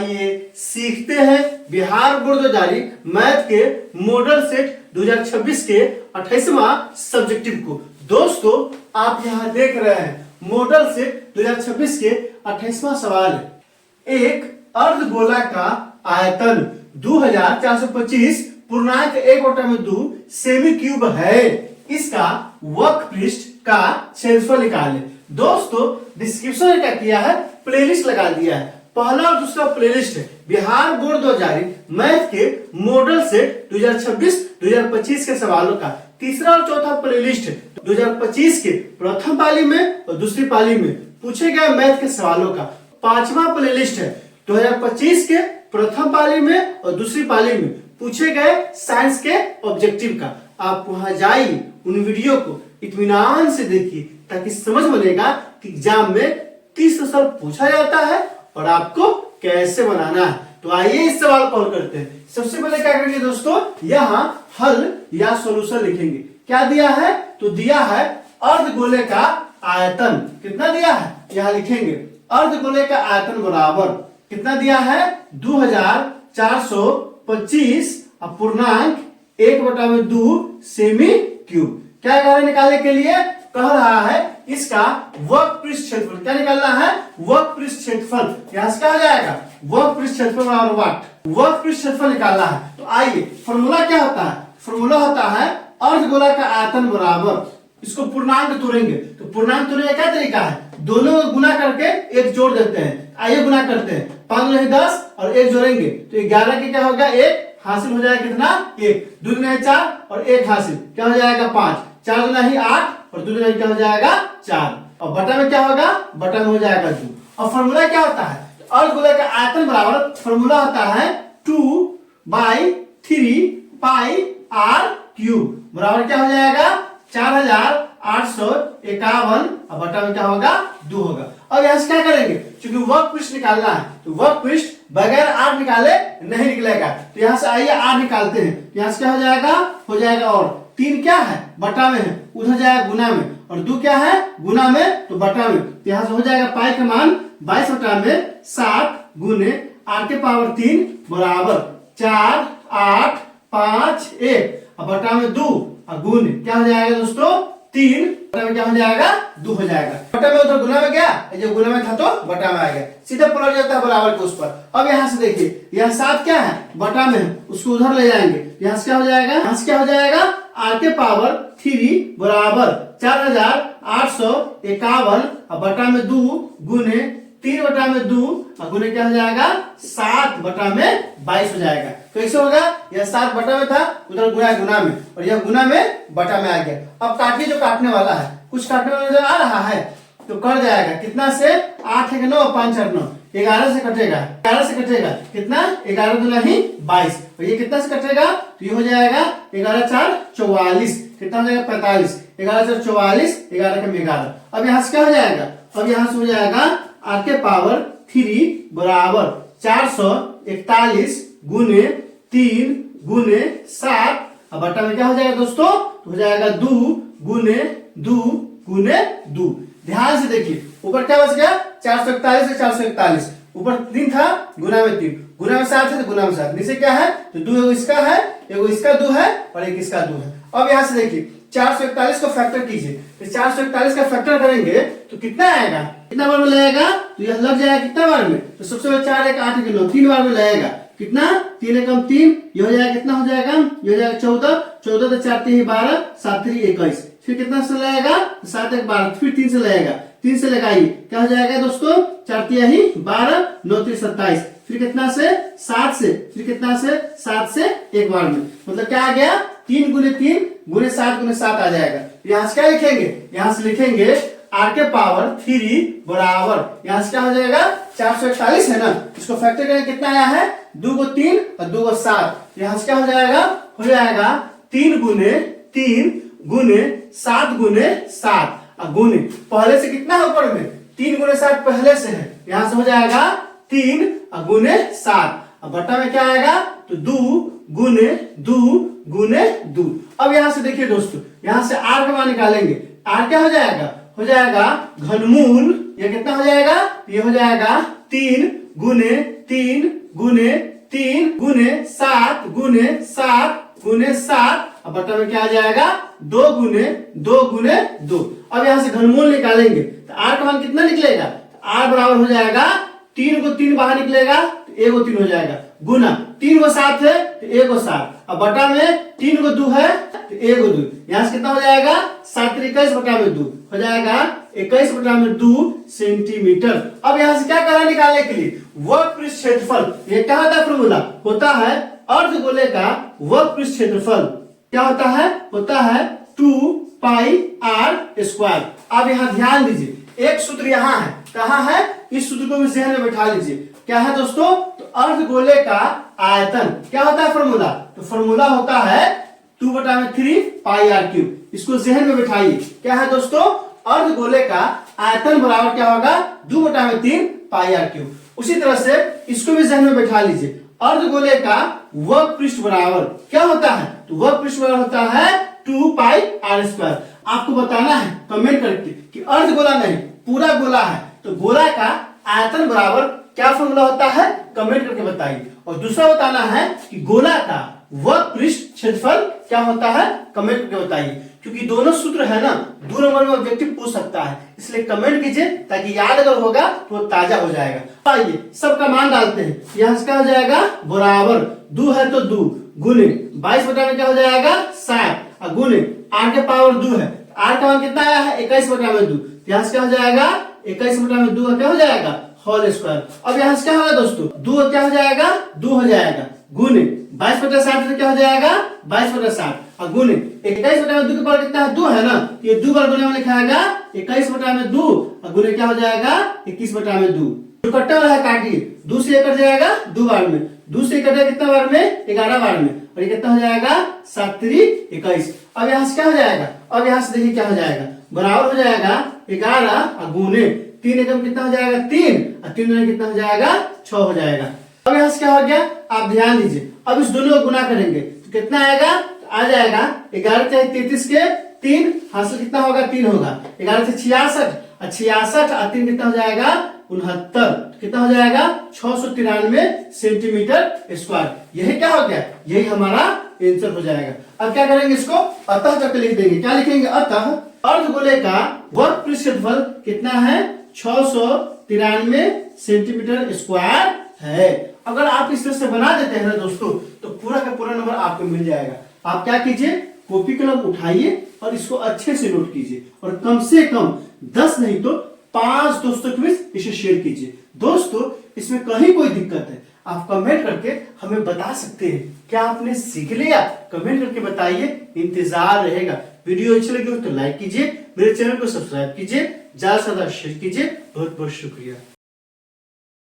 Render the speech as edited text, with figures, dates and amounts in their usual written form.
आइए सीखते हैं बिहार बोर्ड द्वारा जारी मैथ के मॉडल सेट 2026 के 28वां सब्जेक्टिव को। दोस्तों आप यहाँ देख रहे हैं मॉडल सेट 2026 के 28वां सवाल है। एक अर्धगोला का आयतन 2425 पूर्णांक 1/2 सेमी क्यूब है। इसका वक्रपृष्ठ का क्षेत्रफल निकालें। दोस्तों डिस्क्रिप्शन में क्या किया है, प्लेलिस्ट लगा दिया है। पहला और दूसरा प्लेलिस्ट है बिहार बोर्ड द्वारा जारी मैथ के मॉडल सेट 2026-2025 के सवालों का। तीसरा और चौथा प्लेलिस्ट है 2025 के प्रथम पाली में और दूसरी पाली में पूछे गए मैथ के सवालों का। पांचवा प्लेलिस्ट है 2025 के प्रथम पाली में और दूसरी पाली में पूछे गए साइंस के ऑब्जेक्टिव का। आप वहां जाइए, उन वीडियो को इत्मीनान से देखिए ताकि समझ बनेगा कि एग्जाम में किस तरह पूछा जाता है और आपको कैसे बनाना है। तो आइए इस सवाल को हल करते हैं। सबसे पहले क्या करेंगे दोस्तों, यहाँ हल या सॉल्यूशन लिखेंगे। क्या दिया है, तो दिया है अर्धगोले का आयतन। कितना दिया है, यहाँ लिखेंगे अर्धगोले का आयतन बराबर कितना दिया है 2425 पूर्णांक 1/2 सेमी क्यूब। क्या कह रहा है निकालने के लिए, कह रहा है इसका वक्रपृष्ठ क्षेत्रफल। क्या निकालना है, वक्रपृष्ठ क्षेत्रफल। यहाँ से क्या हो जाएगा, वक्रपृष्ठ क्षेत्रफल बराबर वाट, वक्रपृष्ठ क्षेत्रफल निकालना है। तो आइए फॉर्मूला क्या होता है, फॉर्मूला होता है अर्धगोला का आयतन बराबर, इसको पूर्णांक तोड़ेंगे। तो पूर्णांक तोड़ने का क्या तरीका है, दोनों गुना करके एक जोड़ देते हैं। आइए गुना करते हैं, 5 दूनी 10 और 1 जोड़ेंगे तो 11 के क्या होगा 1 हासिल हो जाएगा कितना 1, 2 दूनी 4 और 1 हासिल क्या हो जाएगा 5, 4 दूनी 8 और 2 दूनी क्या हो जाएगा 4 और बटा में क्या होगा, बटा में हो जाएगा 2। और फॉर्मूला क्या होता है, अर्धगोले का आयतन बराबर फॉर्मूला होता है 2/3 पाई r क्यूब बराबर क्या हो जाएगा 4851 और बटा में क्या होगा 2 होगा। अब यहाँ से क्या करेंगे, क्योंकि वक्रपृष्ठ निकालना है तो वक्रपृष्ठ बगैर r निकाले नहीं निकलेगा। तो यहाँ से आइए r निकालते हैं। यहाँ से क्या हो जाएगा और 3 क्या है बटा में है, उधर जाएगा गुना में, और 2 क्या है गुना में तो बटा में। तो यहाँ से हो जाएगा पाई का मान 22/7 गुने r के पावर 3 बराबर 4 8 5 1 और बटा में 2 और गुण क्या हो जाएगा दोस्तों 3, बटा में क्या हो जाएगा 2 हो जाएगा। बटा में उधर गुना में गया, जो गुना में था तो बटा में आ गया, सीधा पलट जाता है बराबर के उस पर। अब यहाँ से देखिए यहाँ 7 क्या है बटा में है, उसको उधर ले जाएंगे। यहाँ से क्या हो जाएगा, यहाँ से क्या हो जाएगा r के पावर 3 बराबर 4851 और बटा में 2 गुने 3/2 और गुने क्या हो जाएगा 7/22 हो जाएगा। कैसे होगा, यह 7 बटा में था उधर गुना में और यह गुना में बटा में आ गया। अब काटिए, जो काटने वाला है कुछ काटने वाला नजर आ रहा है तो कट जाएगा कितना से 8 है 9 5 8 9 11 से कटेगा, 11 से कटेगा कितना 11 दूना ही 22 और ये कितना से कटेगा तो ये हो जाएगा 11 4 44 कितना हो जाएगा 45, 11 4 44 11 का 11। अब यहाँ से क्या हो जाएगा, अब यहाँ से हो जाएगा r के पावर 3 बराबर 441 गुने 3 गुने 7 और बटा में क्या हो जाएगा दोस्तों, तो हो जाएगा 2 गुने 2 गुने 2। ध्यान से देखिए ऊपर क्या बच गया 441 से 441, ऊपर 3 था गुना में 3, गुना में 7 है तो गुना में 7, नीचे क्या है तो 2 एगो इसका है, एगो इसका 2 है और एक इसका 2 है। अब यहाँ से देखिए 441 को फैक्टर कीजिए, तो 441 का फैक्टर करेंगे तो कितना आएगा, कितना बार में लगेगा तो यह लग जाएगा कितना बार में, तो सबसे पहले 4 1 8 9 3 बार में लगेगा कितना 3 एकम 3, ये हो जाएगा कितना हो जाएगा, ये हो जाएगा 14 14 तो 4 3 12 7 3 21, फिर कितना से लगेगा 7 1 12, फिर 3 से लगेगा, 3 से लगाइए क्या हो जाएगा दोस्तों 4 3 12 9 3 27, फिर कितना से 7 से, फिर कितना से 7 से एक बार में, मतलब क्या आ गया 3 गुने 3 गुने 7 गुने 7 आ जाएगा। यहाँ से क्या लिखेंगे, यहाँ से लिखेंगे r के पावर 3 बराबर यहाँ से क्या हो जाएगा 441 है ना, इसको फैक्टर करेंगे कितना आया है 2 को 3 और 2 को 7, यहाँ से क्या हो जाएगा 3 गुने 3 गुने 7 गुने 7 और गुने पहले से कितना है ऊपर में 3 गुने 7 पहले से है, यहाँ से हो जाएगा 3 और गुने 7 और बटा में क्या आएगा तो 2 गुने 2 गुने 2। अब यहाँ से देखिए दोस्तों, यहाँ से r का मान निकालेंगे, r क्या हो जाएगा घनमूल, ये कितना हो जाएगा, ये हो जाएगा 3 गुने 3 गुने 3 गुने 7 गुने 7 गुने 7 अब बटा में क्या आ जाएगा 2 गुने 2 गुने 2। अब यहां से घनमूल निकालेंगे तो r का मान कितना निकलेगा, r बराबर हो जाएगा 3 को 3 बाहर निकलेगा तो 1 को 3 हो जाएगा, गुना 3 को 7 है तो 1 को 7, अब बटा में 3 को 2 है तो 1 को 2, यहां से कितना हो जाएगा 7 21 बटा में 2 हो जाएगा 21 बटा में 2 सेंटीमीटर। अब यहां से क्या करना निकालने के लिए वक्रपृष्ठ क्षेत्रफल, ये क्या होता है फॉर्मूला, होता है अर्धगोले का वक्रपृष्ठ क्षेत्रफल, क्या होता है 2 पाई r स्क्वायर। अब यहाँ ध्यान दीजिए एक सूत्र यहाँ है, कहाँ है, इस सूत्र को भी जहन में बैठा लीजिए, क्या है दोस्तों, तो अर्धगोले का आयतन क्या होता है फॉर्मूला, तो फॉर्मूला होता है 2/3 पाई r क्यूब। इसको जहन में बैठाइए, क्या है दोस्तों, अर्धगोले का आयतन बराबर क्या होगा 2/3 पाई r क्यूब। उसी तरह से इसको भी जहन में बैठा लीजिए, अर्धगोले का वक्रपृष्ठ बराबर क्या होता है, तो वक्रपृष्ठ बराबर होता है 2 पाई r स्क्वायर। आपको बताना है कमेंट करके कि अर्धगोला नहीं पूरा गोला है तो गोला का आयतन बराबर क्या फॉर्मूला होता है, कमेंट करके बताइए। और दूसरा बताना है कि गोला का वक्रपृष्ठ क्षेत्रफल क्या होता है, कमेंट करके बताइए। क्योंकि दोनों सूत्र है ना, 2 नंबर में ऑब्जेक्टिव पूछ सकता है, इसलिए कमेंट कीजिए ताकि याद अगर होगा तो वो ताजा हो जाएगा। आइए सबका मान डालते हैं, यहाँ से क्या हो जाएगा बराबर 2 है तो 2 गुने 22 बटा में क्या हो जाएगा 7 और गुने r के पावर 2 है, r का मान कितना आया है 21 बटा में 2, यहाँ से क्या हो जाएगा 21 बटा में 2 क्या हो जाएगा होल स्क्वायर। अब यहाँ से क्या होगा दोस्तों 2 क्या हो जाएगा 2 हो जाएगा गुने 22/60 से क्या हो जाएगा 22/60 और गुने 21 बटा में 2 के पावर कितना है 2 है ना, ये 2 बार गुने में लिखा आएगा 21 बटा में 2 और गुने क्या हो जाएगा 21 बटा में 2। जो कट्टा वाला है काटिए, 2 से 1 कट जाएगा 2 बार में, 2 से 1 कटेगा कितना बार में 11 बार में, और ये कितना हो जाएगा 7 3 21। अब यहाँ से क्या हो जाएगा, अब यहाँ से देखिए क्या हो जाएगा बराबर हो जाएगा 11 और गुने 3 एकम कितना हो जाएगा 3 और 3 गुने कितना हो जाएगा 6 हो जाएगा। अब यहाँ से क्या हो गया, आप ध्यान दीजिए, अब इस दोनों को गुना करेंगे तो कितना आएगा, तो आ जाएगा 11 चाहे 33 के 3 हासिल कितना होगा 3 होगा, 11 से 66 और 66 और 3 कितना हो जाएगा 69, कितना हो जाएगा 693 सेंटीमीटर स्क्वायर। यही क्या हो गया, यही हमारा आंसर हो जाएगा। अब क्या करेंगे, इसको अतः करके लिख देंगे, क्या लिखेंगे अतः अर्धगोले का वक्रपृष्ठ क्षेत्रफल कितना है 693 सेंटीमीटर स्क्वायर है। अगर आप इस तरह से बना देते हैं ना दोस्तों तो पूरा का पूरा नंबर आपको मिल जाएगा। आप क्या कीजिए, कॉपी कलम उठाइए और इसको अच्छे से नोट कीजिए और कम से कम 10 नहीं तो 5 दोस्तों के बीच इसे शेयर कीजिए। दोस्तों इसमें कहीं कोई दिक्कत है आप कमेंट करके हमें बता सकते हैं, क्या आपने सीख लिया कमेंट करके बताइए, इंतजार रहेगा। वीडियो अच्छी लगी हो तो लाइक कीजिए, मेरे चैनल को सब्सक्राइब कीजिए, ज्यादा से ज्यादा शेयर कीजिए। बहुत बहुत शुक्रिया।